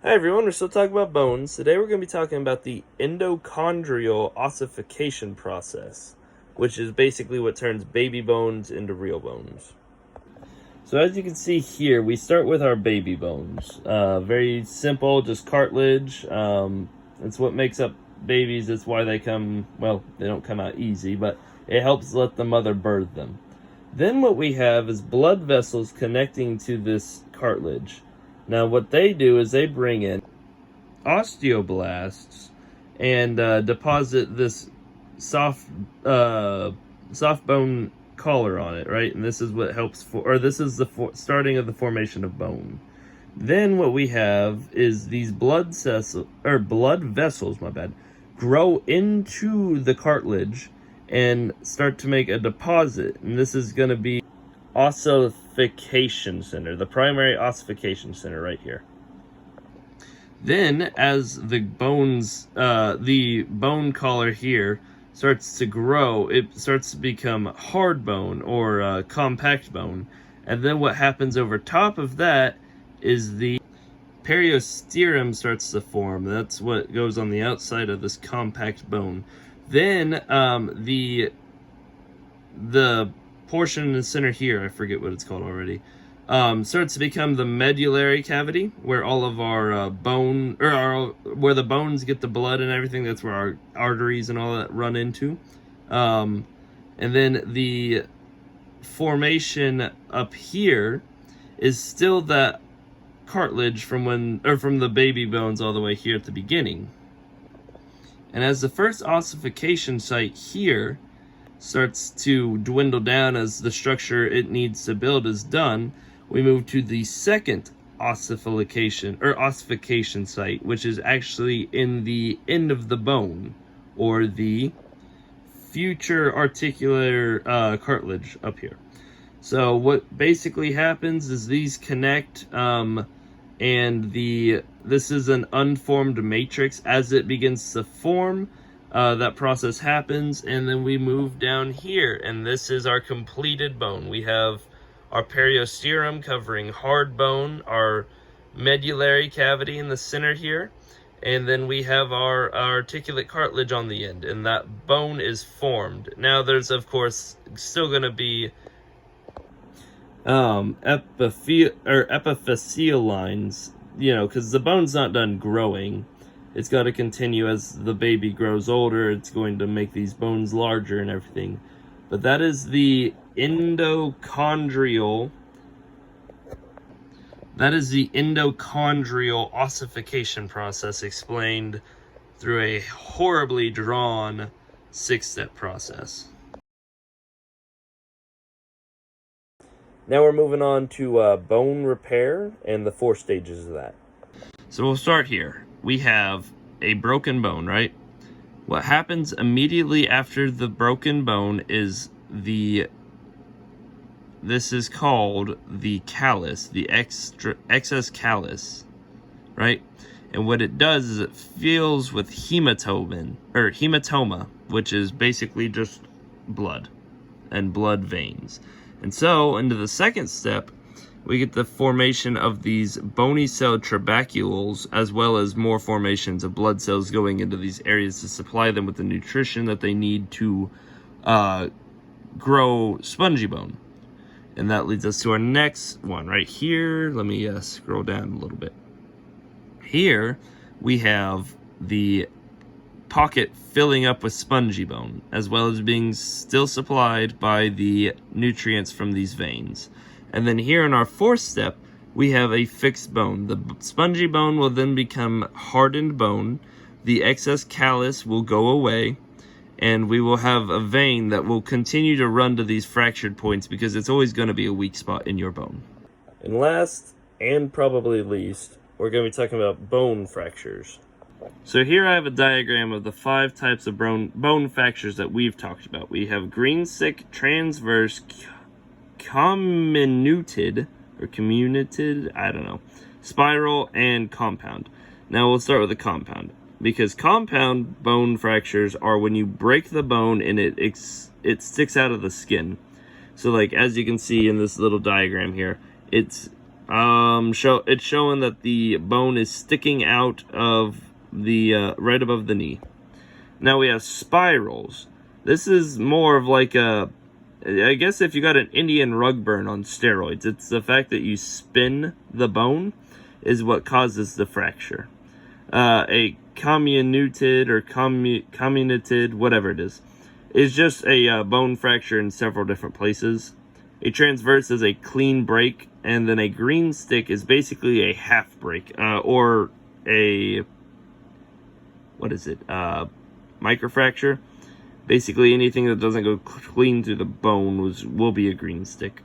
Hi everyone, we're still talking about bones. Today we're going to be talking about the endochondral ossification process, which is basically what turns baby bones into real bones. So as you can see here, we start with our baby bones. Very simple, just cartilage. It's what makes up babies. It's why they come, well, they don't come out easy, but it helps let the mother birth them. Then what we have is blood vessels connecting to this cartilage. Now what they do is they bring in osteoblasts and deposit this soft soft bone collar on it, right? And this is what helps this is the starting of the formation of bone. Then what we have is these blood vessels, my bad, grow into the cartilage and start to make a deposit. And this is going to be ossification center, the primary ossification center right here. Then, as the bone collar here starts to grow, it starts to become hard bone or compact bone. And then what happens over top of that is the periosteum starts to form. That's what goes on the outside of this compact bone. Then the portion in the center here, I forget what it's called already, starts to become the medullary cavity, where all of our where the bones get the blood and everything. That's where our arteries and all that run into. And then the formation up here is still that cartilage from the baby bones all the way here at the beginning. And as the first ossification site here starts to dwindle down as the structure it needs to build is done, we move to the second ossification site, which is actually in the end of the bone, or the future articular cartilage up here. So what basically happens is these connect, and this is an unformed matrix. As it begins to form, that process happens, and then we move down here, and this is our completed bone. We have our periosteum covering hard bone, our medullary cavity in the center here, and then we have our articulate cartilage on the end, and that bone is formed. Now there's of course still going to be epiphyseal lines, because the bone's not done growing. It's got to continue. As the baby grows older, it's going to make these bones larger and everything. But that is the endochondral ossification process, explained through a horribly drawn 6-step process. Now we're moving on to bone repair and the 4 stages of that. So we'll start here. We have a broken bone, right? What happens immediately after the broken bone is this is called the callus, the excess callus, right? And what it does is it fills with hematoma, which is basically just blood and blood veins. And so into the second step, we get the formation of these bony cell trabecules, as well as more formations of blood cells going into these areas to supply them with the nutrition that they need to grow spongy bone. And that leads us to our next one right here. Let me scroll down a little bit. Here we have the pocket filling up with spongy bone, as well as being still supplied by the nutrients from these veins. And then here in our 4th step, we have a fixed bone. The spongy bone will then become hardened bone. The excess callus will go away, and we will have a vein that will continue to run to these fractured points, because it's always going to be a weak spot in your bone. And last, and probably least, we're going to be talking about bone fractures. So here I have a diagram of the 5 types of bone fractures that we've talked about. We have Greensick, transverse, comminuted, I don't know, spiral, and compound. Now we'll start with the compound, because compound bone fractures are when you break the bone and it sticks out of the skin. So like, as you can see in this little diagram here, it's It's showing that the bone is sticking out of the right above the knee. Now we have spirals. This is more of like a, I guess if you got an Indian rug burn on steroids, it's the fact that you spin the bone is what causes the fracture. A comminuted or comminuted, whatever it is just a bone fracture in several different places. A transverse is a clean break, and then a green stick is basically a half break, or a, what is it, microfracture. Basically anything that doesn't go clean through the bone will be a green stick.